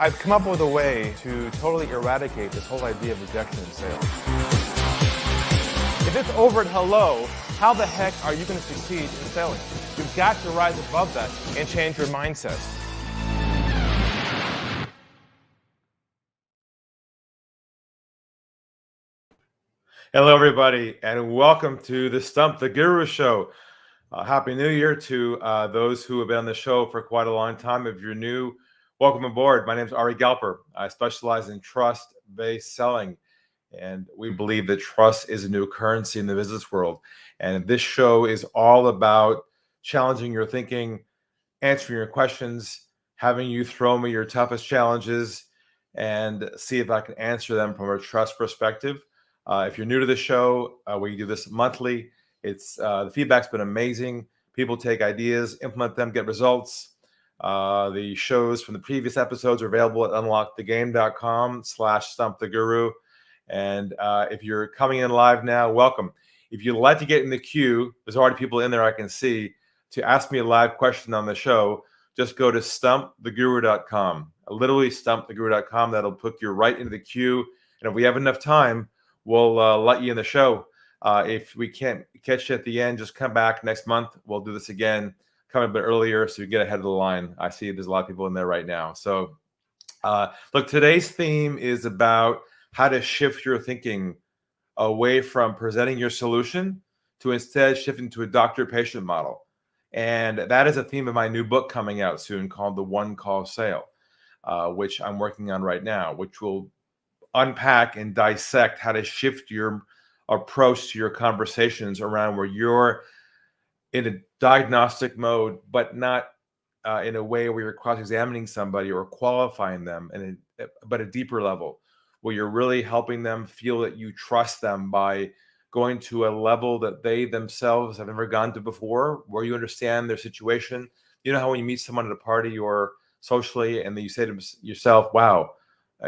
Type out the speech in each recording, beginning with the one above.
I've come up with a way to totally eradicate this whole idea of rejection in sales. If it's over at hello, how the heck are you going to succeed in selling? You've got to rise above that and change your mindset. Hello, everybody, and welcome to the Stump The Guru show. Happy New Year to those who have been on the show for quite a long time. If you're new, welcome aboard. My name is Ari Galper. I specialize in trust-based selling, and we believe that trust is a new currency in the business world. And this show is all about challenging your thinking, answering your questions, having you throw me your toughest challenges, and see if I can answer them from a trust perspective. If you're new to the show, we do this monthly. It's the feedback's been amazing. People take ideas, implement them, get results. The shows from the previous episodes are available at unlockthegame.com/stumptheguru. And if you're coming in live now, welcome. If you'd like to get in the queue, there's already people in there I can see, to ask me a live question on the show, just go to stumptheguru.com. Literally stumptheguru.com. That'll put you right into the queue. And if we have enough time, we'll let you in the show. If we can't catch you at the end, just come back next month. We'll do this again, come a bit earlier so you get ahead of the line. I see there's a lot of people in there right now. So look, today's theme is about how to shift your thinking away from presenting your solution to instead shifting to a doctor-patient model. And that is a theme of my new book coming out soon called The One Call Sale, which I'm working on right now, which will unpack and dissect how to shift your approach to your conversations around where you're in a diagnostic mode, but not in a way where you're cross-examining somebody or qualifying them, but a deeper level where you're really helping them feel that you trust them by going to a level that they themselves have never gone to before, where you understand their situation. You know how when you meet someone at a party or socially and then you say to yourself, wow,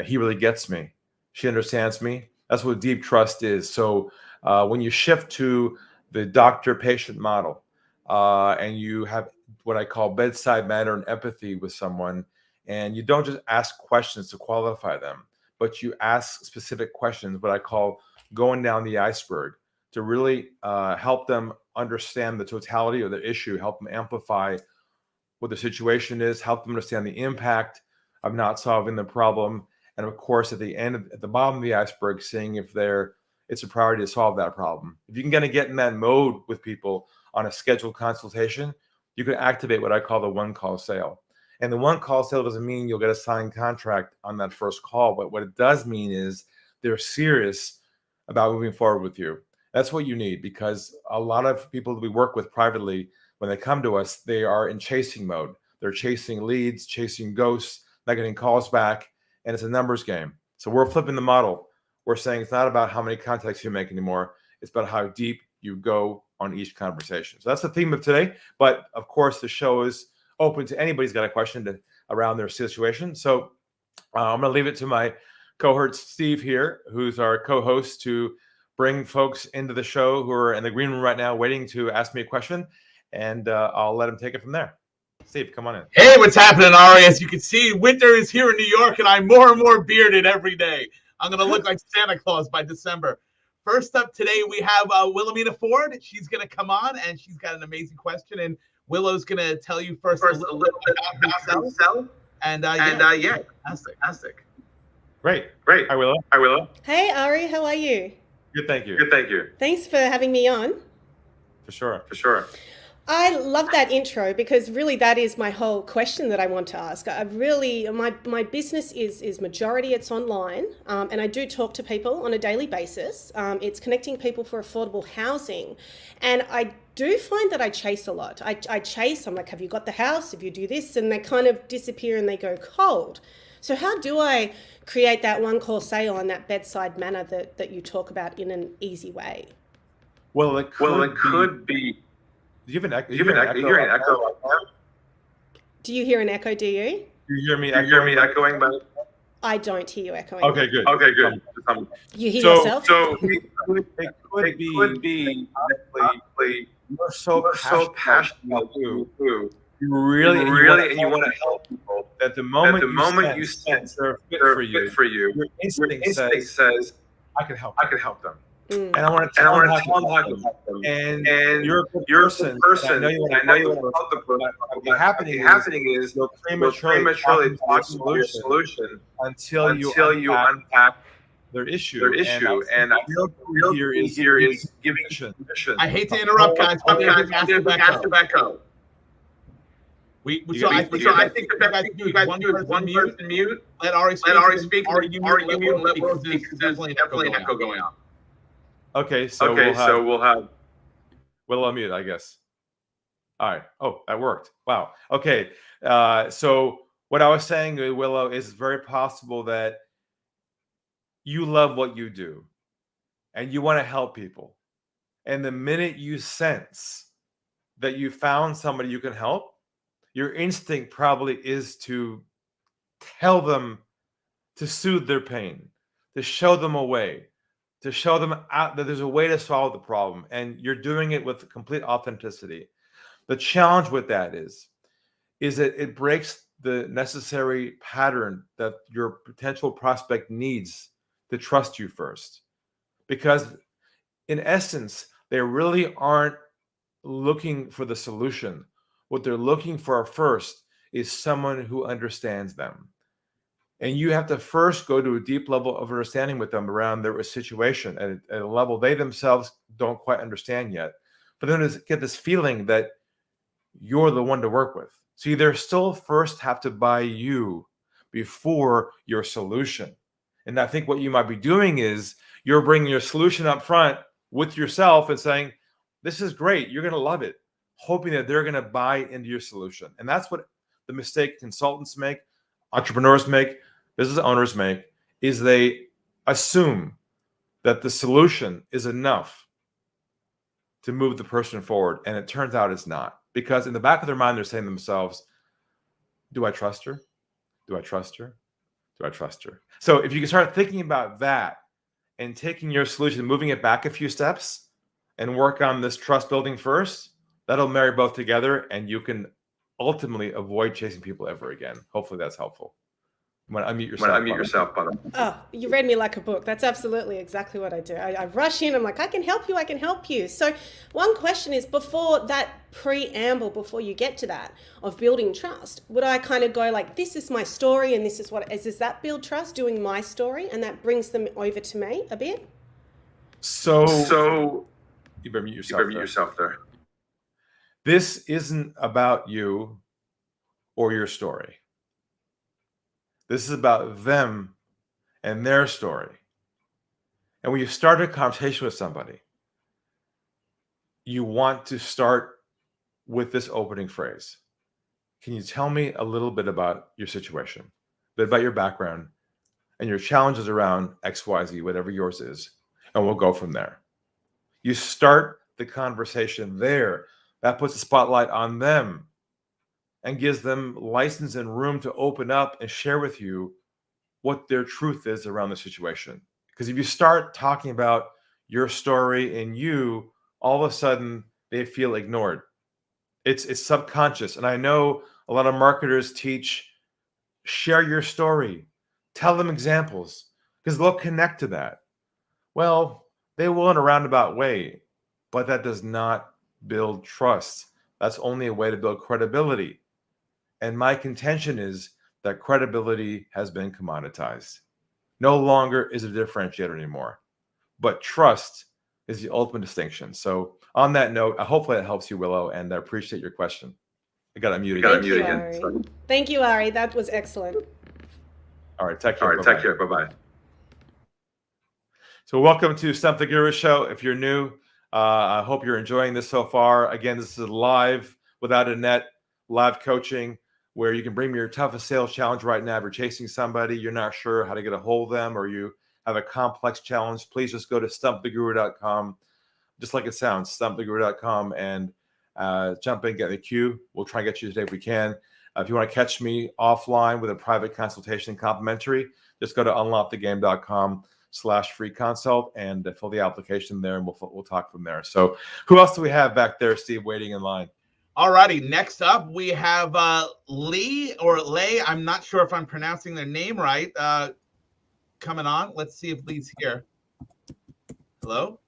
he really gets me. She understands me. That's what deep trust is. So when you shift to the doctor-patient model and you have what I call bedside manner and empathy with someone, and you don't just ask questions to qualify them, but you ask specific questions, what I call going down the iceberg, to really help them understand the totality of the issue, help them amplify what the situation is, help them understand the impact of not solving the problem. And of course, at the bottom of the iceberg, seeing if it's a priority to solve that problem. If you can get in that mode with people on a scheduled consultation, you can activate what I call the one call sale. And the one call sale doesn't mean you'll get a signed contract on that first call, but what it does mean is they're serious about moving forward with you. That's what you need, because a lot of people that we work with privately, when they come to us, they are in chasing mode. They're chasing leads, chasing ghosts, not getting calls back. And it's a numbers game. So we're flipping the model. We're saying it's not about how many contacts you make anymore. It's about how deep you go on each conversation. So that's the theme of today. But of course, the show is open to anybody who's got a question around their situation. So I'm going to leave it to my cohort, Steve here, who's our co-host, to bring folks into the show who are in the green room right now waiting to ask me a question. And I'll let him take it from there. Steve, come on in. Hey, what's happening, Ari? As you can see, winter is here in New York, and I'm more and more bearded every day. I'm going to look like Santa Claus by December. First up today, we have Wilhelmina Ford. She's going to come on, and she's got an amazing question. And Willow's going to tell you first a little bit about herself. And yeah, fantastic. Great. Hi, Willow. Hey, Ari, how are you? Good, thank you. Thanks for having me on. For sure. I love that intro, because really that is my whole question that I want to ask. My business is majority it's online, and I do talk to people on a daily basis. It's connecting people for affordable housing, and I do find that I chase a lot. I chase, I'm like, have you got the house? If you do this, and they kind of disappear and they go cold. So how do I create that one call sale and that bedside manner that you talk about in an easy way? Well, it could be. Do you hear an echo? Do you hear an echo? Do you? Do you hear me echoing? I don't hear you echoing. Okay, good. You hear yourself? So it could be honestly, you're so passionate about you. You really want to help people, that the moment you sense they're fit for you, your instinct says, I can help them. Mm. And I want to tell them how to help them. And you're a good person. I know you want to help the person. What's happening is you're prematurely talking about your solution until you unpack their issue. And I feel the real key here is giving permission. I hate to interrupt, guys. But there's a massive echo. So I think that you guys do one person mute. Let Ari speak. Ari, you mute. Let Will speak. There's definitely an echo going on. Okay, so we'll have Will unmute, I guess. All right. Oh, that worked. Wow. Okay. So what I was saying, Willow, is very possible that you love what you do and you want to help people. And the minute you sense that you found somebody you can help, your instinct probably is to tell them to soothe their pain, to show them a way, to show them out that there's a way to solve the problem. And you're doing it with complete authenticity. The challenge with that is that it breaks the necessary pattern that your potential prospect needs to trust you first. Because in essence, they really aren't looking for the solution. What they're looking for first is someone who understands them. And you have to first go to a deep level of understanding with them around their situation at a level they themselves don't quite understand yet. But then get this feeling that you're the one to work with. So they still first have to buy you before your solution. And I think what you might be doing is you're bringing your solution up front with yourself and saying, this is great. You're going to love it, hoping that they're going to buy into your solution. And that's what the mistake consultants make, entrepreneurs make, business owners make, is they assume that the solution is enough to move the person forward. And it turns out it's not. Because in the back of their mind, they're saying to themselves, do I trust her? Do I trust her? Do I trust her? So if you can start thinking about that and taking your solution, moving it back a few steps and work on this trust building first, that'll marry both together and you can ultimately avoid chasing people ever again. Hopefully that's helpful. You want to unmute yourself, Button. Oh, you read me like a book. That's absolutely exactly what I do. I rush in. I'm like, I can help you. So one question is, before that preamble, before you get to that of building trust, would I kind of go like, this is my story and this is what is that build trust, doing my story, and that brings them over to me a bit? So you better mute yourself there. This isn't about you or your story. This is about them and their story. And when you start a conversation with somebody, you want to start with this opening phrase. Can you tell me a little bit about your situation, a bit about your background and your challenges around XYZ, whatever yours is, and we'll go from there. You start the conversation there. That puts a spotlight on them and gives them license and room to open up and share with you what their truth is around the situation. Because if you start talking about your story and you, all of a sudden they feel ignored. It's subconscious. And I know a lot of marketers teach, share your story, tell them examples, because they'll connect to that. Well, they will in a roundabout way, but that does not build trust. That's only a way to build credibility. And my contention is that credibility has been commoditized. No longer is it a differentiator anymore. But trust is the ultimate distinction. So on that note, hopefully that helps you, Willow, and I appreciate your question. I got to mute again. Thank you, Ari. That was excellent. All right, take care. Bye-bye. So welcome to Stump the Guru Show. If you're new, I hope you're enjoying this so far. Again, this is live, without a net, live coaching, where you can bring me your toughest sales challenge right now. If you're chasing somebody, you're not sure how to get a hold of them, or you have a complex challenge, please just go to stumptheguru.com, just like it sounds, stumptheguru.com, and jump in, get in the queue. We'll try and get you today if we can. If you want to catch me offline with a private consultation complimentary, just go to unlockthegame.com/free consult and fill the application there, and we'll talk from there. So who else do we have back there, Steve, waiting in line? Alrighty, next up we have Lee or Lay. I'm not sure if I'm pronouncing their name right. Coming on. Let's see if Lee's here. Hello?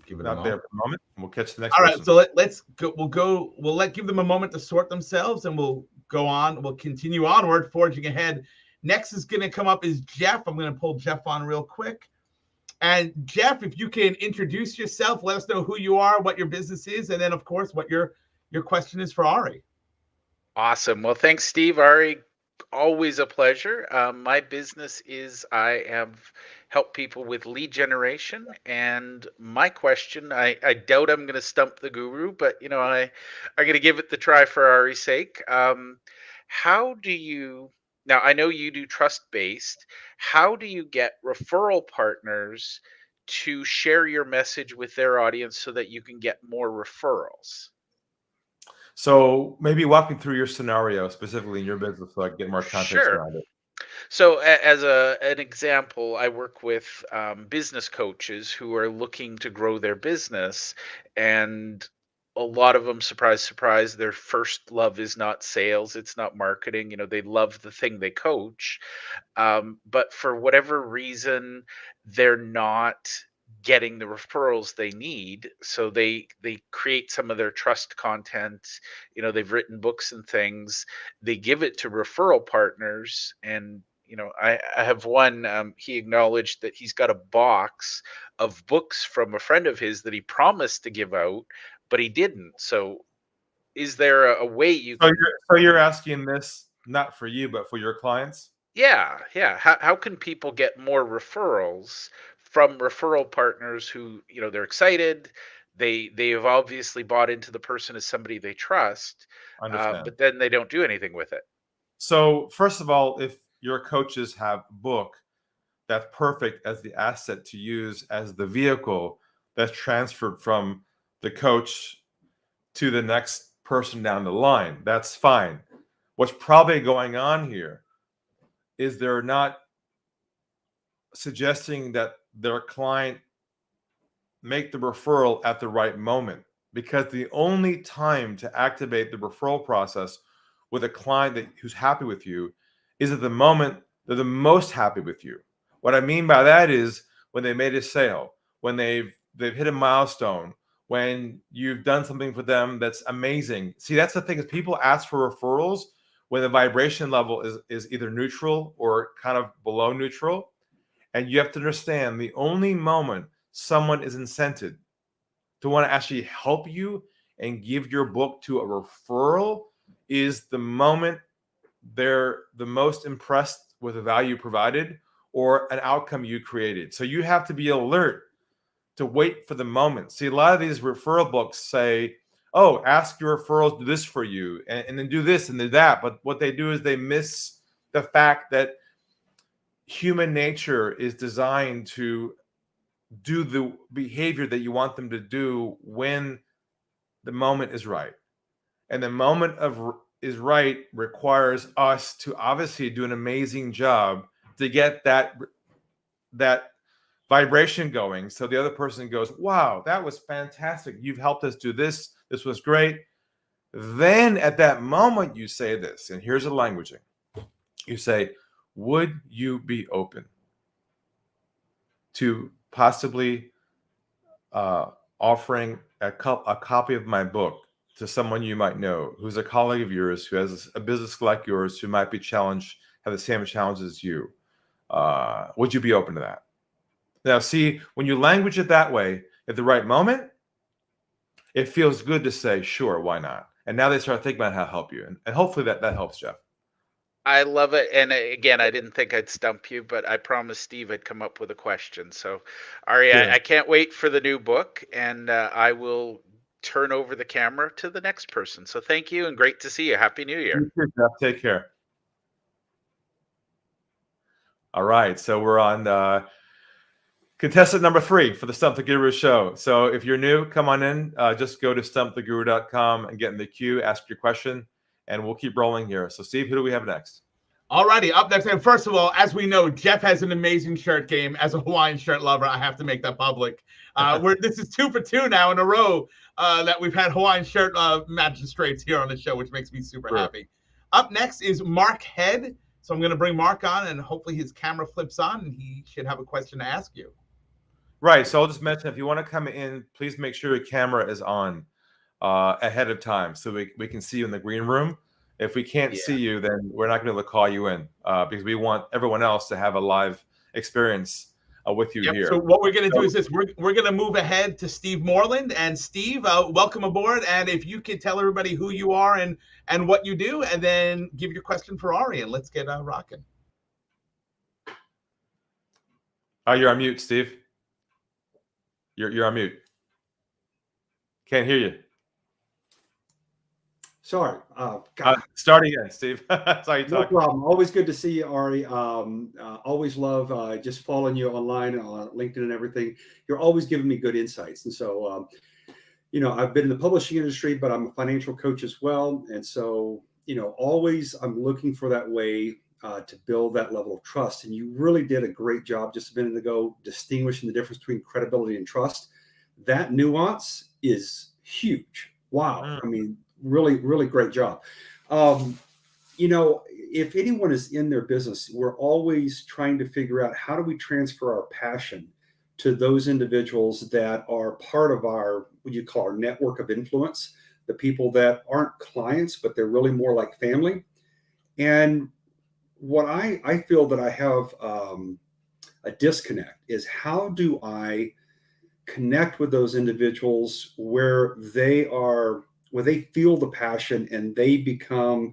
Give it Not a there moment. for the moment. We'll catch the next All right, person. so let's go. Give them a moment to sort themselves, and we'll go on. We'll continue onward, forging ahead. Next is going to come up is Jeff. I'm going to pull Jeff on real quick. And Jeff, if you can introduce yourself, let us know who you are, what your business is, and then of course what your question is for Ari. Awesome. Well, thanks, Steve. Ari, always a pleasure. My business is I have helped people with lead generation, and my question, I doubt I'm going to stump the guru, but I'm going to give it the try for Ari's sake. How do you now? I know you do trust based. How do you get referral partners to share your message with their audience so that you can get more referrals? So maybe walk me through your scenario specifically in your business so I can get more context Sure. around it. So, as an example, I work with business coaches who are looking to grow their business, and a lot of them, surprise, surprise, their first love is not sales, it's not marketing. They love the thing they coach, but for whatever reason, they're not getting the referrals they need. So they create some of their trust content. They've written books and things. They give it to referral partners, and I have one. He acknowledged that he's got a box of books from a friend of his that he promised to give out, but he didn't. So, is there a way you So can? you're asking this not for you, but for your clients? Yeah, yeah. How can people get more referrals from referral partners who, they're excited, they have obviously bought into the person as somebody they trust, Understand. but then they don't do anything with it. So first of all, if your coaches have a book, that's perfect as the asset to use as the vehicle that's transferred from the coach to the next person down the line. That's fine. What's probably going on here is they're not suggesting that their client make the referral at the right moment, because the only time to activate the referral process with a client who's happy with you is at the moment they're the most happy with you. What I mean by that is when they made a sale, when they've hit a milestone, when you've done something for them that's amazing. See, that's the thing, is people ask for referrals when the vibration level is either neutral or kind of below neutral. And you have to understand, the only moment someone is incented to want to actually help you and give your book to a referral is the moment they're the most impressed with the value provided or an outcome you created. So you have to be alert to wait for the moment. See, a lot of these referral books say, oh, ask your referrals, do this for you, and then do this and do that. But what they do is they miss the fact that human nature is designed to do the behavior that you want them to do when the moment is right. And the moment of is right requires us to obviously do an amazing job to get that vibration going, so the other person goes, wow, that was fantastic, you've helped us do this, this was great. Then at that moment you say this, and here's the languaging. You say, would you be open to possibly offering a copy of my book to someone you might know who's a colleague of yours who has a business like yours who might be challenged, have the same challenges as you? Would you be open to that? Now, see, when you language it that way at the right moment, it feels good to say, sure, why not? And now they start thinking about how to help you. And hopefully that helps, Jeff. I love it. And again, I didn't think I'd stump you, but I promised Steve I'd come up with a question. So, Ari, Sure. I can't wait for the new book, and I will turn over the camera to the next person. So, thank you, and great to see you. Happy New Year. You too, Jeff. Take care. All right. So we're on contestant number 3 for the Stump the Guru show. So if you're new, come on in. Just go to stumptheguru.com and get in the queue, ask your question, and we'll keep rolling here. So, Steve, who do we have next? Alrighty, up next. And first of all, as we know, Jeff has an amazing shirt game. As a Hawaiian shirt lover, I have to make that public. This is 2 for 2 now in a row that we've had Hawaiian shirt magistrates here on the show, which makes me super happy. Up next is Mark Head. So I'm going to bring Mark on, and hopefully his camera flips on, and he should have a question to ask you. Right. So I'll just mention, if you want to come in, please make sure your camera is on ahead of time so we can see you in the green room. If we can't see you, then we're not going to be able to call you in because we want everyone else to have a live experience with you here. So what we're going to do is this. We're going to move ahead to Steve Moreland. And Steve, welcome aboard. And if you could tell everybody who you are and what you do, and then give your question for Ari, and let's get rocking. Oh, you're on mute, Steve. You're on mute. Can't hear you. Sorry. Start again, Steve. Sorry, no problem. Always good to see you, Ari. Always love just following you online on LinkedIn and everything. You're always giving me good insights. And so, I've been in the publishing industry, but I'm a financial coach as well. And so, always I'm looking for that way to build that level of trust. And you really did a great job just a minute ago distinguishing the difference between credibility and trust. That nuance is huge. Wow. I mean, really, really great job. If anyone is in their business, we're always trying to figure out how do we transfer our passion to those individuals that are part of our, what you call our network of influence, the people that aren't clients, but they're really more like family. And what I feel that I have a disconnect is how do I connect with those individuals where they feel the passion and they become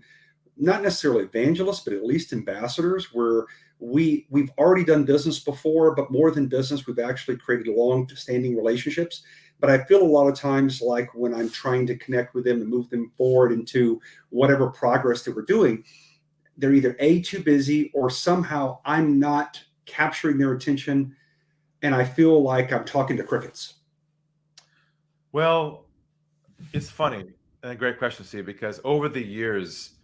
not necessarily evangelists, but at least ambassadors, where we've already done business before, but more than business, we've actually created long-standing relationships. But I feel a lot of times like when I'm trying to connect with them and move them forward into whatever progress that we're doing, they're either too busy or somehow I'm not capturing their attention and I feel like I'm talking to crickets. Well, it's funny and a great question, Steve, because over the years,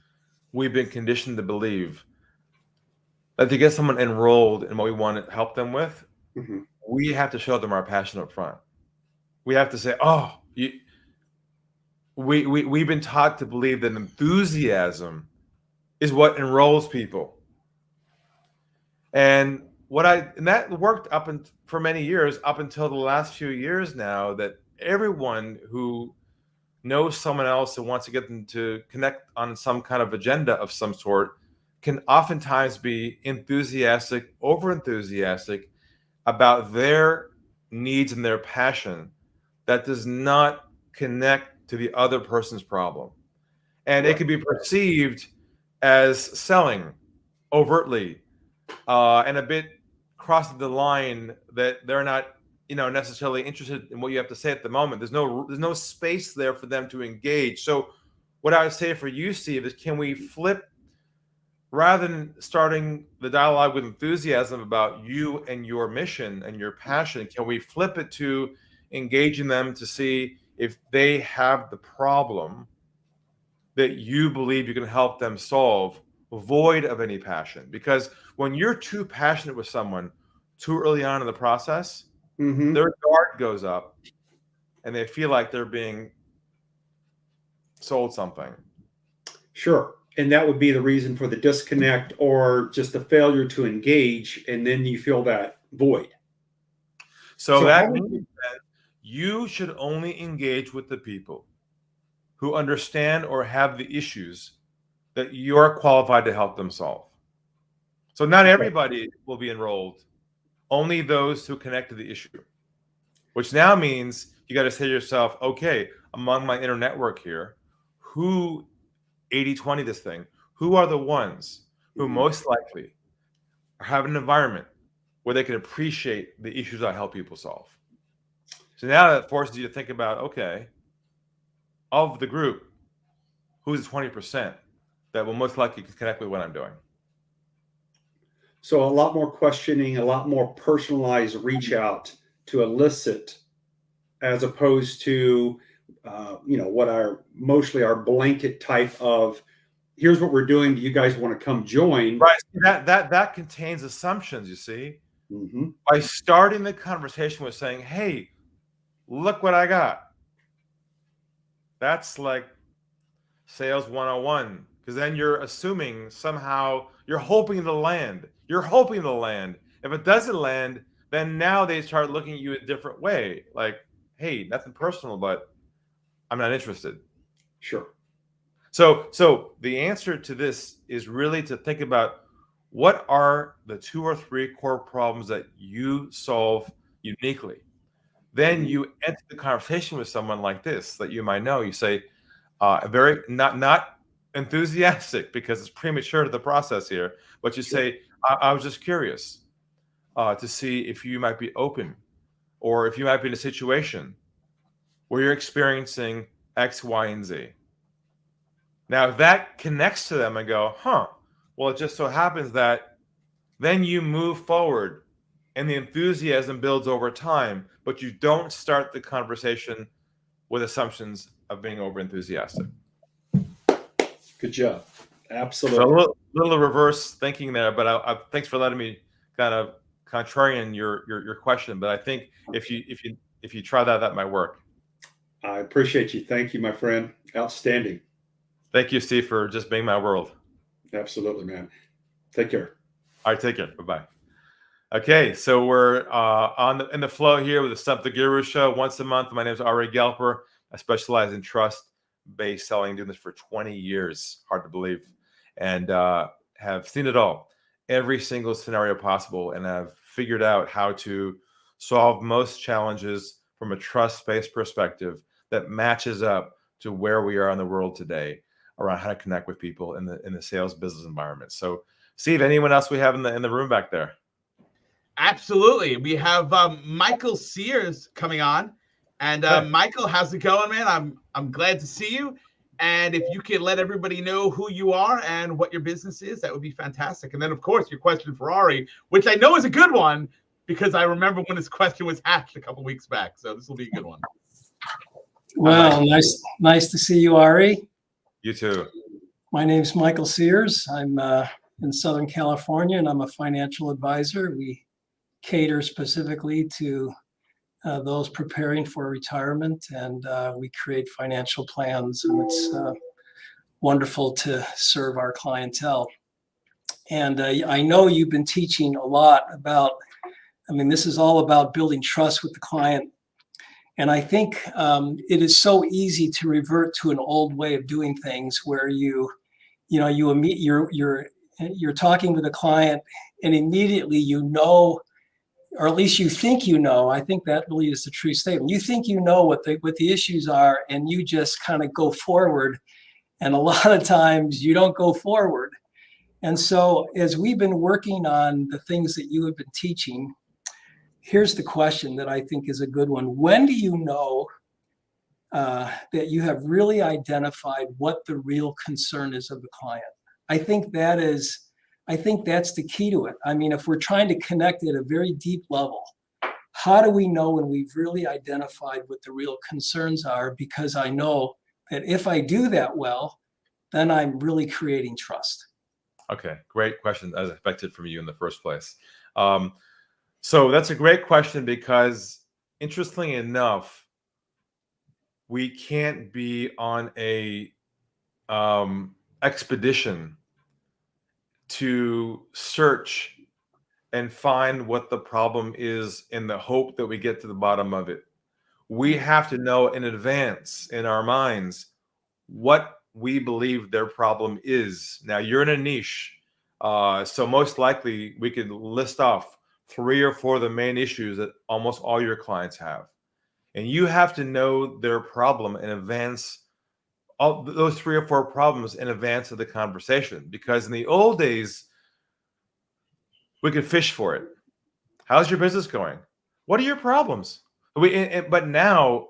we've been conditioned to believe that to get someone enrolled in what we want to help them with, we have to show them our passion up front. We have to say, we've been taught to believe that enthusiasm is what enrolls people. And that worked for many years, up until the last few years now, that everyone who knows someone else and wants to get them to connect on some kind of agenda of some sort can oftentimes be enthusiastic, over enthusiastic about their needs and their passion that does not connect to the other person's problem. And it can be perceived as selling overtly and a bit crossing the line that they're not necessarily interested in what you have to say at the moment. There's no space there for them to engage. So what I would say for you, Steve, is can we flip, rather than starting the dialogue with enthusiasm about you and your mission and your passion, can we flip it to engaging them to see if they have the problem that you believe you can help them solve, void of any passion? Because when you're too passionate with someone too early on in the process, their guard goes up and they feel like they're being sold something. Sure. And that would be the reason for the disconnect or just the failure to engage. And then you feel that void. So that means that you should only engage with the people who understand or have the issues that you're qualified to help them solve. So not everybody will be enrolled, only those who connect to the issue, which now means you got to say to yourself, okay, among my inner network here, who 80-20 this thing, who are the ones who most likely have an environment where they can appreciate the issues I help people solve? So now that forces you to think about, okay, of the group, who's the 20% that will most likely connect with what I'm doing? So a lot more questioning, a lot more personalized reach out to elicit, as opposed to, what are mostly our blanket type of here's what we're doing. Do you guys want to come join? Right. That contains assumptions, you see. Mm-hmm. By starting the conversation with saying, hey, look what I got. That's like sales 101, because then you're assuming somehow you're hoping to land. You're hoping to land. If it doesn't land, then now they start looking at you a different way. Like, hey, nothing personal, but I'm not interested. Sure. So the answer to this is really to think about what are the 2 or 3 core problems that you solve uniquely. Then you enter the conversation with someone like this that you might know. You say, very not enthusiastic because it's premature to the process here, but you say, I was just curious to see if you might be open, or if you might be in a situation where you're experiencing X, Y, and Z. Now, if that connects to them and go, well, it just so happens that, then you move forward and the enthusiasm builds over time, but you don't start the conversation with assumptions of being over enthusiastic. Good job. Absolutely. So a little reverse thinking there, but thanks for letting me kind of contrarian your question. But I think if you try that might work. I appreciate you. Thank you, my friend. Outstanding. Thank you, Steve, for just being my world. Absolutely, man. Take care. All right, take care. Bye-bye. Okay, so we're in the flow here with the Stump the Guru show once a month. My name is Ari Gelper. I specialize in trust-based selling, doing this for 20 years. Hard to believe. And have seen it all, every single scenario possible, and have figured out how to solve most challenges from a trust-based perspective that matches up to where we are in the world today around how to connect with people in the sales business environment. So, Steve, anyone else we have in the room back there? Absolutely. We have Michael Sears coming on. And Michael, how's it going, man? I'm glad to see you. And if you could let everybody know who you are and what your business is, that would be fantastic. And then, of course, your question for Ari, which I know is a good one because I remember when this question was hatched a couple weeks back. So this will be a good one. Well, nice to see you, Ari. You too. My name's Michael Sears. I'm in Southern California, and I'm a financial advisor. We cater specifically to those preparing for retirement, and we create financial plans, and it's wonderful to serve our clientele. And I know you've been teaching a lot about, this is all about building trust with the client. And I think it is so easy to revert to an old way of doing things where you're talking with a client and immediately you know, or at least you think you know. I think that really is the true statement. You think you know what the issues are, and you just kind of go forward. And a lot of times you don't go forward. And so as we've been working on the things that you have been teaching, here's the question that I think is a good one. When do you know that you have really identified what the real concern is of the client? I think that's the key to it. If we're trying to connect at a very deep level, how do we know when we've really identified what the real concerns are? Because I know that if I do that well, then I'm really creating trust. Okay, great question as expected from you in the first place. So that's a great question because, interestingly enough, we can't be on a expedition to search and find what the problem is in the hope that we get to the bottom of it. We have to know in advance in our minds what we believe their problem is. Now, you're in a niche, so most likely we could list off 3 or 4 of the main issues that almost all your clients have. And you have to know their problem in advance, all those 3 or 4 problems in advance of the conversation. Because in the old days, we could fish for it. How's your business going? What are your problems? But now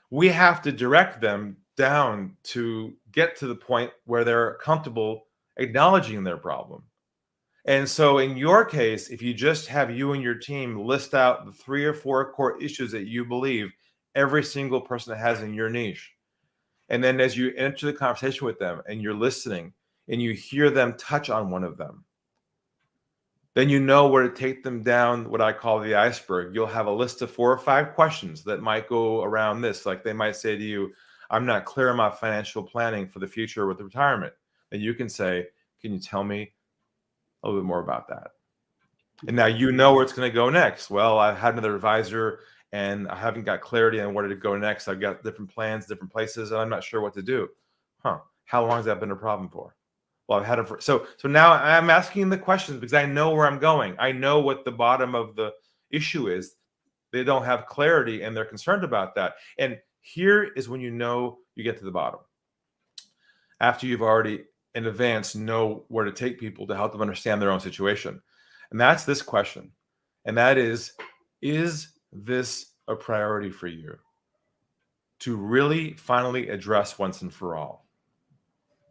we have to direct them down to get to the point where they're comfortable acknowledging their problem. And so in your case, if you just have you and your team list out the 3 or 4 core issues that you believe every single person has in your niche, and then as you enter the conversation with them and you're listening, and you hear them touch on one of them, then you know where to take them down what I call the iceberg. You'll have a list of 4 or 5 questions that might go around this. Like they might say to you, I'm not clear on my financial planning for the future with retirement. And you can say, can you tell me a little bit more about that? And now you know where it's going to go next. Well, I had another advisor and I haven't got clarity on where to go next. I've got different plans, different places, and I'm not sure what to do. How long has that been a problem for? Well, I've had it for so now I'm asking the questions because I know where I'm going. I know what the bottom of the issue is. They don't have clarity and they're concerned about that. And here is when you know you get to the bottom. After you've already in advance know where to take people to help them understand their own situation. And that's this question. And that is this a priority for you to really finally address once and for all?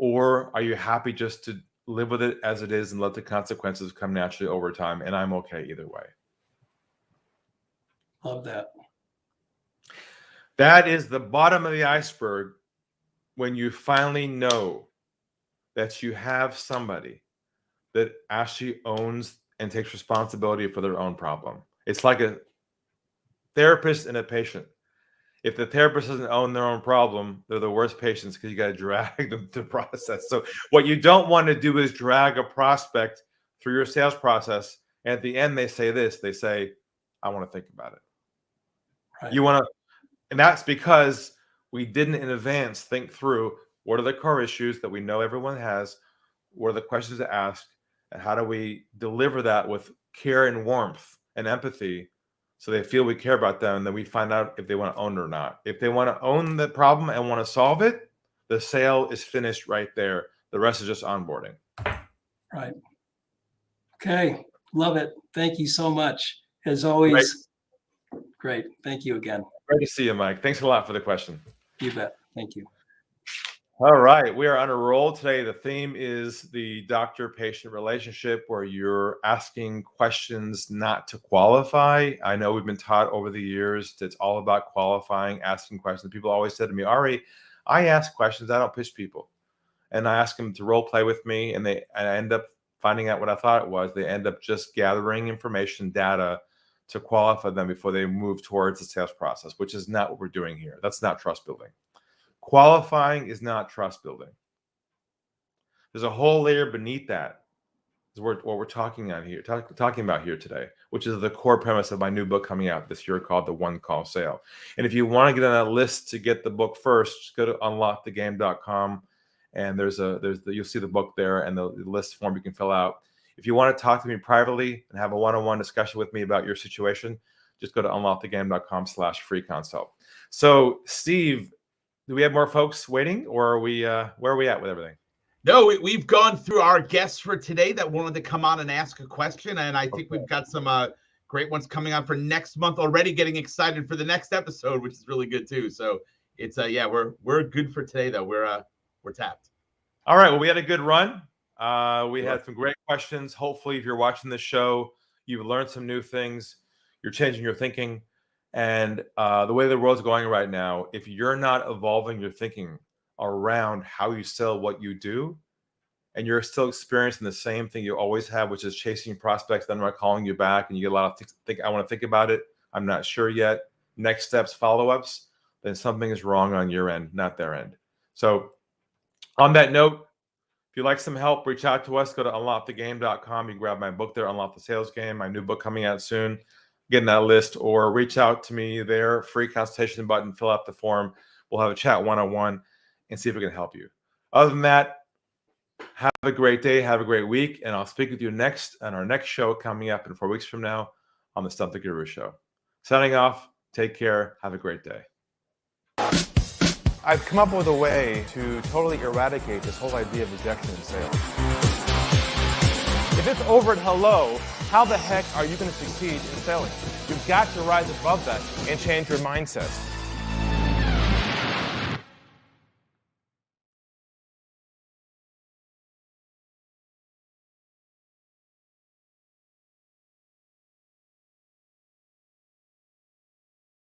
Or are you happy just to live with it as it is and let the consequences come naturally over time? And I'm okay either way. Love that. That is the bottom of the iceberg when you finally know that you have somebody that actually owns and takes responsibility for their own problem. It's like a therapist and a patient. If the therapist doesn't own their own problem, they're the worst patients because you got to drag them to process. So what you don't want to do is drag a prospect through your sales process. And at the end, they say this, they say, I want to think about it. Right. You want to, and that's because we didn't in advance think through what are the core issues that we know everyone has, what are the questions to ask, and how do we deliver that with care and warmth and empathy so they feel we care about them, and then we find out if they want to own it or not. If they want to own the problem and want to solve it, the sale is finished right there. The rest is just onboarding. Right. Okay. Love it. Thank you so much. As always, great. Thank you again. Great to see you, Mike. Thanks a lot for the question. You bet. Thank you. All right, we are on a roll today. The theme is the doctor-patient relationship, where you're asking questions not to qualify. I know we've been taught over the years that it's all about qualifying, asking questions. People always said to me, Ari, I ask questions, I don't pitch people. And I ask them to role play with me, and I end up finding out what I thought it was. They end up just gathering information, data to qualify them before they move towards the sales process, which is not what we're doing here. That's not trust building. Qualifying is not trust building. There's a whole layer beneath that. Is what we're talking about here today, which is the core premise of my new book coming out this year called The One Call Sale. And if you want to get on that list to get the book first, just go to unlockthegame.com, and you'll see the book there and the list form you can fill out. If you want to talk to me privately and have a one-on-one discussion with me about your situation, just go to unlockthegame.com/free consult. So, Steve, do we have more folks waiting, or are we where are we at with everything? No, we've gone through our guests for today that wanted to come on and ask a question, and I think we've got some great ones coming on for next month already. Getting excited for the next episode, which is really good too. So it's we're good for today though. We're tapped. All right. Well, we had a good run. We had some great questions. Hopefully, if you're watching this show, you've learned some new things. You're changing your thinking. And the way the world's going right now, if you're not evolving your thinking around how you sell what you do, and you're still experiencing the same thing you always have, which is chasing prospects, then not calling you back, and you get a lot of I want to think about it, I'm not sure yet, next steps, follow-ups, then something is wrong on your end, not their end. So on that note, if you'd like some help, reach out to us. Go to unlockthegame.com. You can grab my book there, Unlock the Sales Game, my new book coming out soon. Get in that list, or reach out to me there, free consultation button, fill out the form. We'll have a chat one-on-one and see if we can help you. Other than that, have a great day, have a great week, and I'll speak with you next on our next show coming up in 4 weeks from now on the Stump The Guru Show. Signing off, take care, have a great day. I've come up with a way to totally eradicate this whole idea of rejection in sales. If it's over at hello, how the heck are you going to succeed in selling? You've got to rise above that and change your mindset.